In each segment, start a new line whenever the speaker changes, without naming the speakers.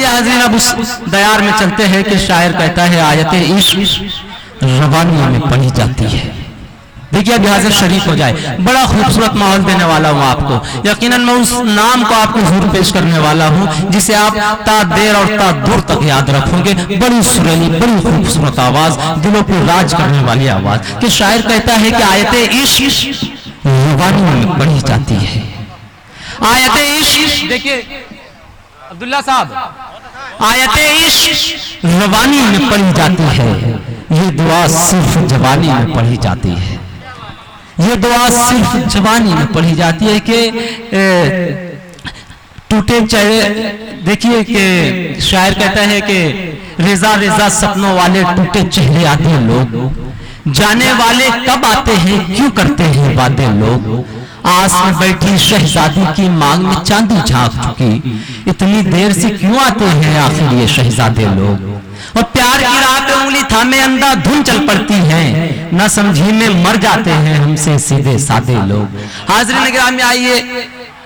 आइए हाज़रीन, अब उस दयार में चलते हैं कि शायर कहता है आयते इश्क रवानियों में पढ़ी जाती है। देखिए अब यहाँ से शरीक हो जाए, बड़ा खूबसूरत माहौल देने वाला हूँ आपको। यकीनन मैं उस नाम को आपको हुजूर पेश करने वाला हूँ जिसे आप ता देर और ता दूर तक याद रखोगे। बड़ी सुरीली, बड़ी खूबसूरत आवाज, दिलों पर राज करने वाली आवाज। कि शायर कहता है कि आयते इश्क रवानियों में पढ़ी जाती है। आयते इश्क, देखिए अब्दुल्ला साहब, आयते इश्क रवानी में पढ़ी जाती है, ये दुआ सिर्फ जवानी में पढ़ी जाती है। ये दुआ सिर्फ जवानी में पढ़ी जाती है कि टूटे चेहरे। देखिए कि शायर कहता है कि रेजा रेजा सपनों वाले टूटे चेहरे आते हैं लोग, जाने वाले कब आते हैं क्यों करते हैं वादे लोग। आस में बैठी शहजादी की मांग में चांदी झांक चुकी, इतनी देर से क्यों आते हैं आखिर ये शहजादे लोग। और प्यार की राह पे उंगली थामे अंधा धुन चल पड़ती है, न समझी में मर जाते हैं हमसे सीधे साधे लोग। हाज़रीन गिरामी आइए,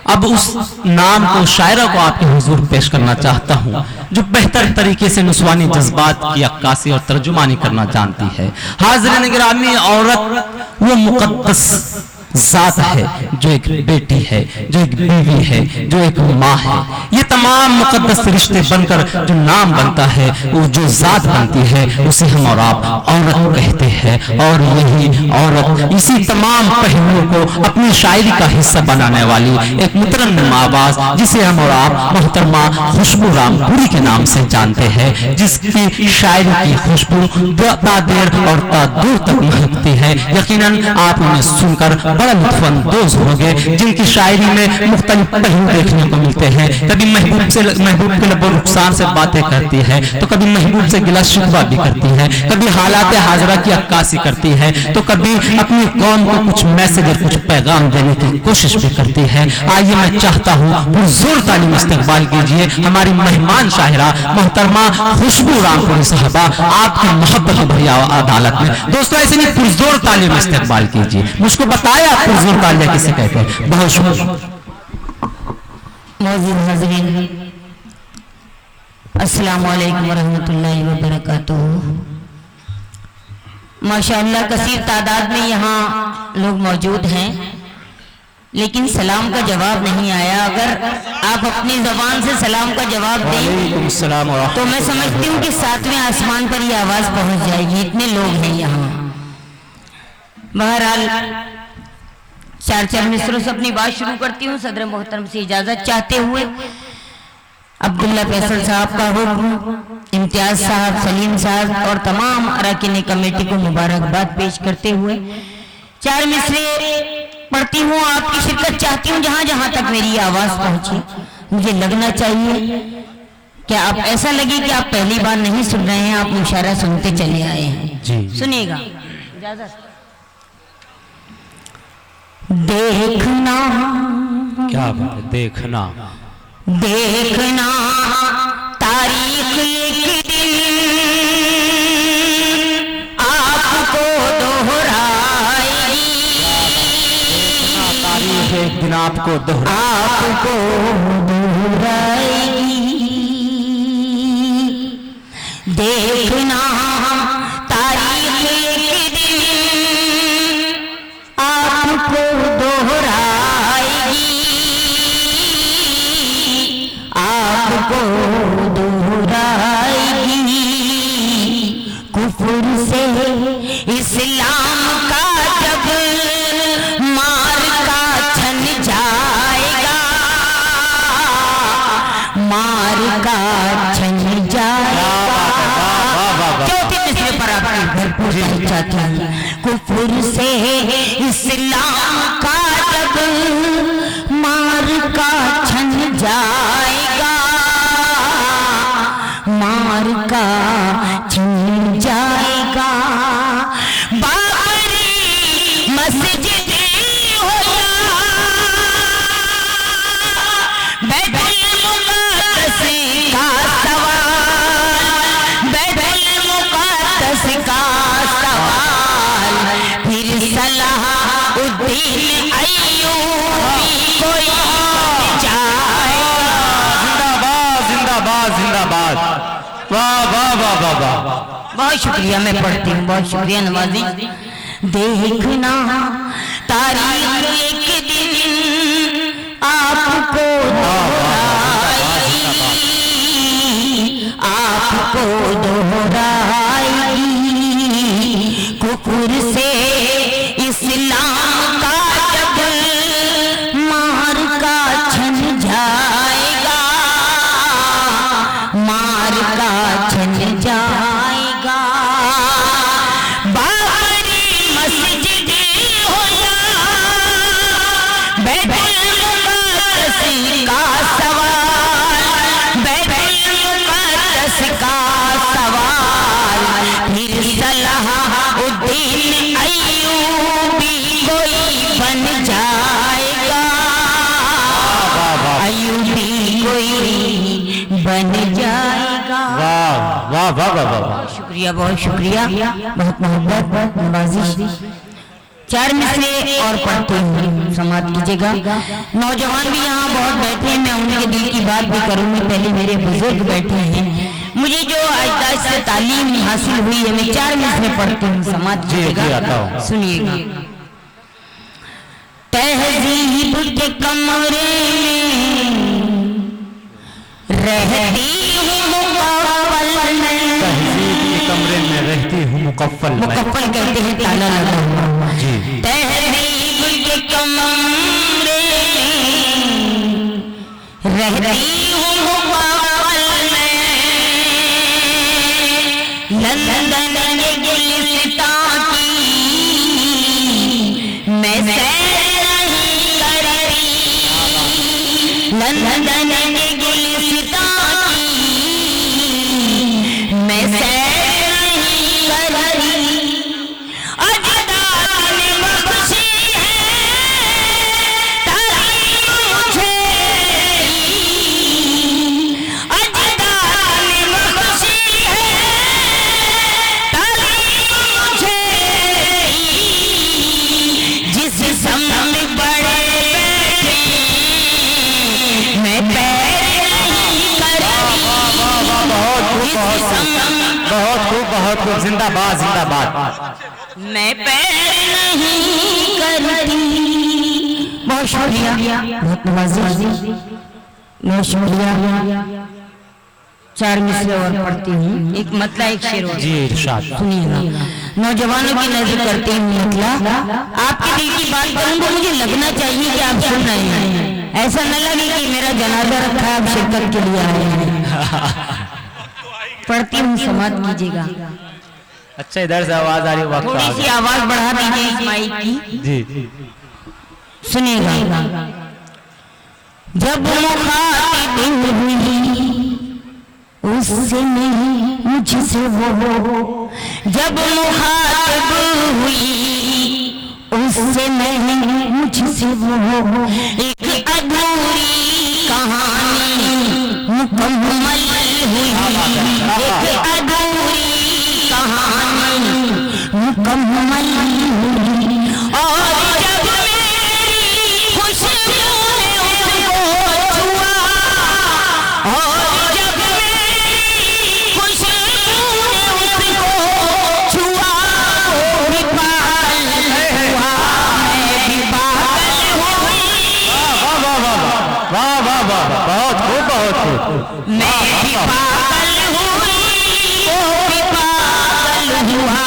अब उस नाम को, शायरा को आपके हुजूर पेश करना चाहता हूँ जो बेहतर तरीके से नुस्वानी जज्बात की अक्कासी और तर्जुमानी करना जानती है। हाज़रीन गिरामी, औरत वो मुकद्दस जात है जो एक बेटी है, जो एक बीवी है, जो एक माँ है। ये तमाम मुकद्दस रिश्ते बनकर जो नाम बनता है, वो जो जात बनती है, उसे हम और आप औरत कहते हैं। और यही औरत इसी तमाम पहलुओं को अपनी शायरी का हिस्सा बनाने वाली एक मुतरन्निम आवाज, जिसे हम और आप मोहतरमा खुशबू रामपुरी के नाम से जानते हैं, जिसकी शायरी की खुशबू ता देर और ता दूर तक महकती है। यकीनन आप उन्हें सुनकर बड़ा लुत्फानंदोज होंगे, जिनकी शायरी में मुख्तलिफ पहलू देखने को मिलते हैं। कभी महबूब के लबो रुखसार से बातें करती है, तो कभी महबूब से गिला शिकवा भी करती है, कभी हालात हाजरा की अक्कासी करती है, तो कभी अपनी कौम को कुछ मैसेज और कुछ पैगाम देने की कोशिश भी करती है। आइए मैं चाहता हूँ पुरजोर तालीम इस्तकबाल कीजिए हमारी मेहमान शायरा मोहतरमा खुशबू रामपुरी साहबा, आपकी मोहब्बत भरी अदालत में। दोस्तों ऐसे नहीं, पुरजोर तालीम इस्तकबाल कीजिए। मुझको बताया पुरजोर तालिया किसे कहते हैं। बहुत शुक्रिया।
मौजूद हाज़रीन, अस्सलाम वालेकुम वरहमतुल्लाहि वबरकातुहू। माशाअल्लाह कसीर तादाद में यहाँ लोग मौजूद हैं, लेकिन सलाम का जवाब नहीं आया। अगर आप अपनी ज़बान से सलाम का जवाब दें तो मैं समझती हूँ कि 7वें आसमान पर यह आवाज़ पहुँच जाएगी, इतने लोग हैं यहाँ। बहरहाल चार मिसरों से अपनी बात शुरू करती हूँ, सदर मोहतरम से इजाज़त चाहते हुए। अब्दुल्ला फैसल साहब का हुक्म, इम्तियाज साहब, सलीम साहब और तमाम अरकान कमेटी को मुबारकबाद पेश करते हुए 4 मिसरे पढ़ती हूँ। आपकी शिरकत चाहती हूँ जहाँ जहाँ तक मेरी आवाज़ पहुँची। मुझे लगना चाहिए कि आप ऐसा लगे कि आप पहली बार नहीं सुन रहे हैं, आप मुशायरा सुनते चले आए हैं। सुनिएगा, इजाज़त। देखना,
क्या बात है, देखना
देखना तारीख एक दिन आपको दोहराएगी,
तारीख एक दिन आपको
दोहराएगी। देखना तारीख एक दिन आपको दोहराएगी, आपको दोहराएगी। कुफर से इस्लाम का जब मार का छन जाएगा, मार का छन जाएगा। भरपूर चाहती हूँ। कुफर से इस्लाम का जब मार का छन जाएगा, मार का छन जाएगा। बाबरी मस्जिद हो या बैतुल मुक़द्दस का सवाल, बैतुल मुक़द्दस का सवाल, फिर सलाहुद्दीन
वाह वाह वाह वाह वाह,
बहुत शुक्रिया, मैं पढ़ती हूँ। बहुत शुक्रिया नवाजी। देखना तारीख एक दिन आपको दोहराएगी, आपको दोहराएगी। कुकुर से इस्लाम का जब मार का छन जाएगा, मार का छन जाएगा। बाबरी मस्जिद हो या बैतुल मुक़द्दस का सवाल, बैतुल मुक़द्दस का सवाल, फिर सलाहुद्दीन अय्यूबी कोई बन जाएगा, अय्यूबी कोई बन जाएगा।
वाह वाह वाह वाह वाह,
बहुत शुक्रिया, बहुत शुक्रिया, बहुत मोहब्बत नवाजिश। 4 मिसरे और पढ़ते हैं, समाप्त कीजिएगा। नौजवान भी यहाँ बहुत बैठे हैं, मैं उनके दिल की बात भी करूँगी। पहले मेरे बुजुर्ग बैठे हैं, मुझे जो आजदाद से तालीम हासिल हुई है, मैं 4 मिसरे पढ़ती हूँ, समाप्त कीजिएगा। सुनिएगा। तहजीब के कमरे में रहती हूँ मुकव्वल में,
तहजीब के कमरे में रहती हूँ मुकव्वल में,
मुकव्वल कहते हैं ताला लगा हुआ
जी।
तहजीब के कमरे में रहती हूँ मुकव्वल में, लंदन के गुलिस्तान की मैं सैर नहीं करती, लंदन के गुलिस्तान की मैं सैर नहीं करती। अजदाद ने बख्शी है तारीफ मुझे, अजदाद ने बख्शी है तारीफ मुझे, जिस सामने बड़े बैठे मैं पैर नहीं करती,
बहुत खूब बहुत खूब, जिंदाबाद जिंदाबाद।
मैं पैर नहीं करती। बहुत शुक्रिया, बहुत नवाजिश, बहुत शुक्रिया। 4 मिसरे और पढ़ती हूँ, एक मतला एक शेर और
जी इरशाद।
सुनिएगा। नौजवानों की नजर करते हैं मतला, आपके दिल की बात करूँगा, मुझे लगना चाहिए कि आप सुन रहे हैं, ऐसा न लगे कि मेरा जनाजा रखा है, आप शिरकत के लिए आए हैं। पढ़ती हूँ, समाप्त कीजिएगा।
अच्छा इधर से आवाज आ रही, वक्त
थोड़ी सी आवाज बढ़ा दीजिए इस माइक की।
जी।
सुनिएगा। जब मुखातिब हुई उससे नहीं मुझसे वो, जब मुखातिब हुई उससे नहीं मुझसे वो, एक अधूरी कहानी मुकम्मल हुई, एक अधूरी कहानी मुकम्मल हुई। और जब मेरी खुशबू ने उसको छुआ, और जब मेरी खुशबू ने उसको छुआ, वो भी पागल हुआ, मैं भी पागल हुई,
वाह वाह वाह वाह वाह वाह, बहुत खूब बहुत खूब।
मैं भी पागल हुई, वो भी पागल हुआ,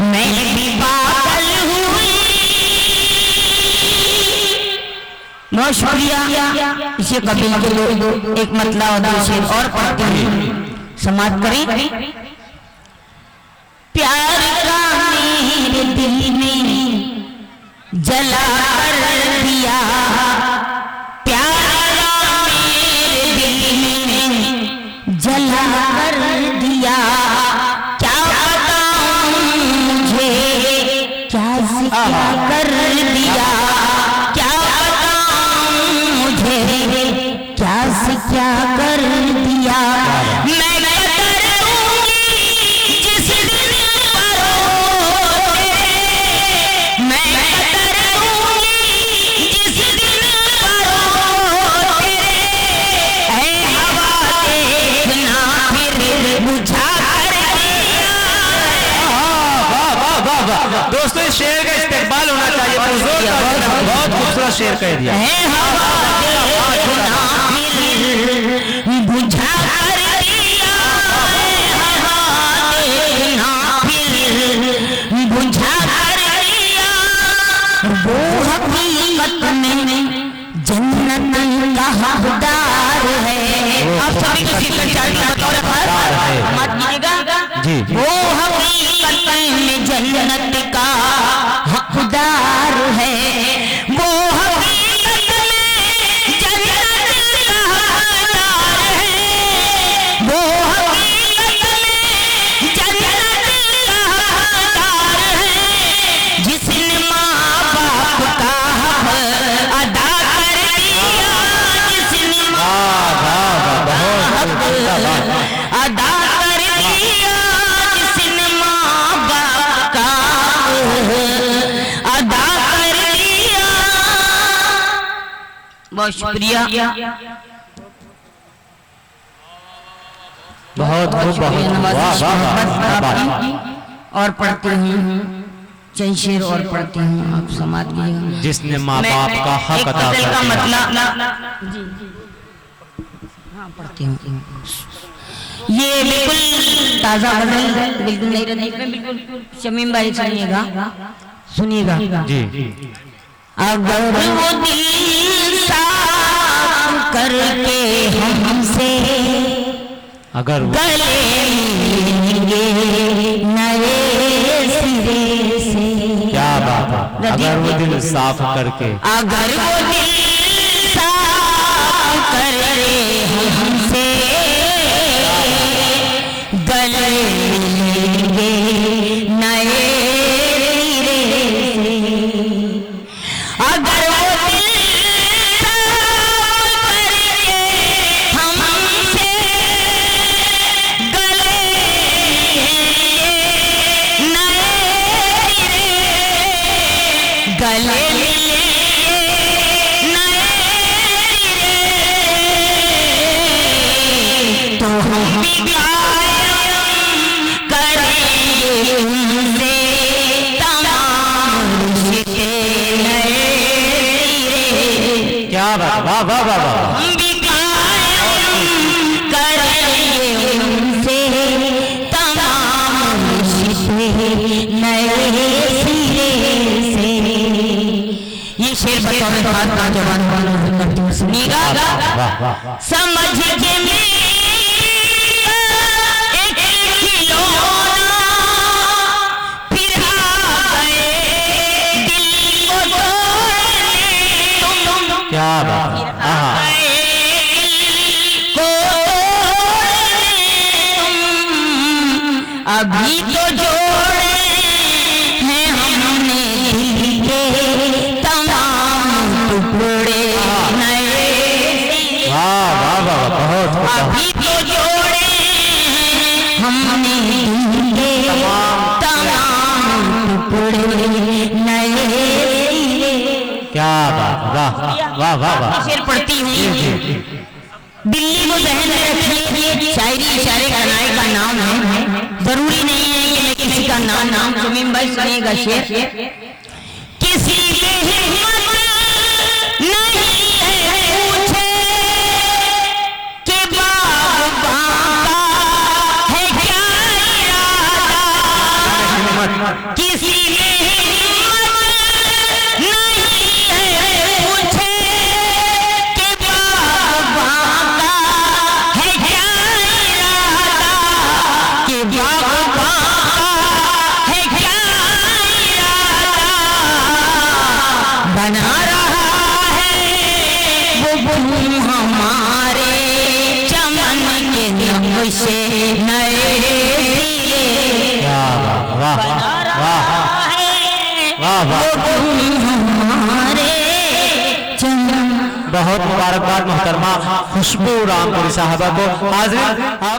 मैं भी पागल हुई। बहुत शुक्रिया। इसे कबील के लोग एक मतला और दो शेर और पढ़ते हैं, समाप्त करें। प्यार का मेरे दिल में जला कर दिया, प्यार का मेरे दिल में जला कर दिया, क्या बताऊं मुझे क्या सिखा कर दिया, क्या बताऊं मुझे क्या सिखा कर दिया। मैं करूंगी जिस दिन परोसे, मैं करूंगी जिस
वाह वाह दोस्तों, इस शेर का इस्तेमाल होना चाहिए। बहुत खूबसूरत शेर कह दिया।
बुझा कर दिया बुझा कर दिया वो हकीकत में जन्नत का हकदार है। आप सभी को सीकर चार्ट मत कीजिएगा जी। वो हकीकत में जन्नत का हकदार है, वो हकीकत में जन्नत का हकदार है, वो हकीकत में जन्नत का हकदार है। जिसने माँ बाप का हक अदा कर दिया, जिसने माँ बाप का हक अदा कर दिया, जिसने माँ बाप का अदा कर दिया। बहुत शुक्रिया,
बहुत खूब,
और पढ़ती हूँ चंद शेर और पढ़ती हूँ, आप समाज कीजिएगा।
जिसने माँ बाप का हक अदा कर
का
दिया।
मतलब जी हाँ पढ़ती हूँ। ये बिल्कुल ताजा गजल, बिल्कुल नहीं रही में, बिल्कुल शमीम भाई सुनिएगा
जी।
अगर वो दिल साफ करके हमसे
अगर
गले मिलेंगे नए सिरे से।
क्या बात है, अगर वो दिल साफ करके,
अगर वो दिल साफ करे हमसे गले मिलेंगे नए सिरे से। अगर वो दिल साफ करके हमसे गले मिलेंगे नए सिरे, गले तो हम भी कायम करेंगे उनसे तमाम रिश्ते नए सिरे।
क्या बात, वाह वाह वाह वाह।
हम भी कायम करेंगे उनसे तमाम रिश्ते नए सिरे से। ये शेर बतौर बात नौजवान करती हूँ, सुनिएगा। समझ के
क्या बात,
अभी तो जोड़े हैं हमने दिल के तमाम टुकड़े नए।
वाह वाह वाह, बहुत
अभी तो जोड़े हैं हमने दिल के तमाम टुकड़े नए।
क्या बात, वाह वाह वाह वाह।
शेर पढ़ती हूँ, दिल्ली को जहन में रखिए, शायरी इशारे करनाए का नाम है, जरूरी नहीं है कि मैं किसी का नाम शमीम भाई सुनिएगा शेर। किसी की हिम्मत नहीं है पूछे कि बाबा का है क्या इरादा, किसी की हिम्मत नहीं है पूछे कि बाबा का है क्या इरादा, कि बाबा का है क्या इरादा। बना रहा है वो फूल हमारे चमन के नक्शे नए सिरे।
क्या बात, वाह वाह वाह वाह।
वो फूल हमारे चमन।
बहुत मुबारकबाद मोहतरमा खुशबू रामपुरी साहबा को। हाजिर